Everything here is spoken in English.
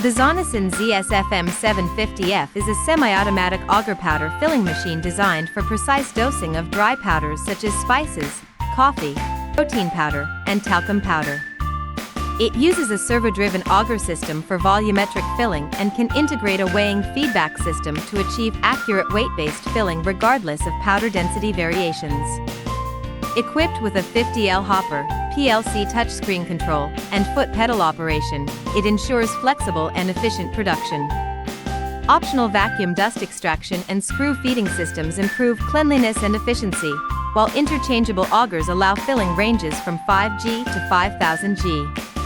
The Zonesun ZS-FM750F is a semi-automatic auger powder filling machine designed for precise dosing of dry powders such as spices, coffee, protein powder, and talcum powder. It uses a servo-driven auger system for volumetric filling and can integrate a weighing feedback system to achieve accurate weight-based filling regardless of powder density variations. Equipped with a 50L hopper, PLC touchscreen control, and foot pedal operation, it ensures flexible and efficient production. Optional vacuum dust extraction and screw feeding systems improve cleanliness and efficiency, while interchangeable augers allow filling ranges from 5G to 5000G.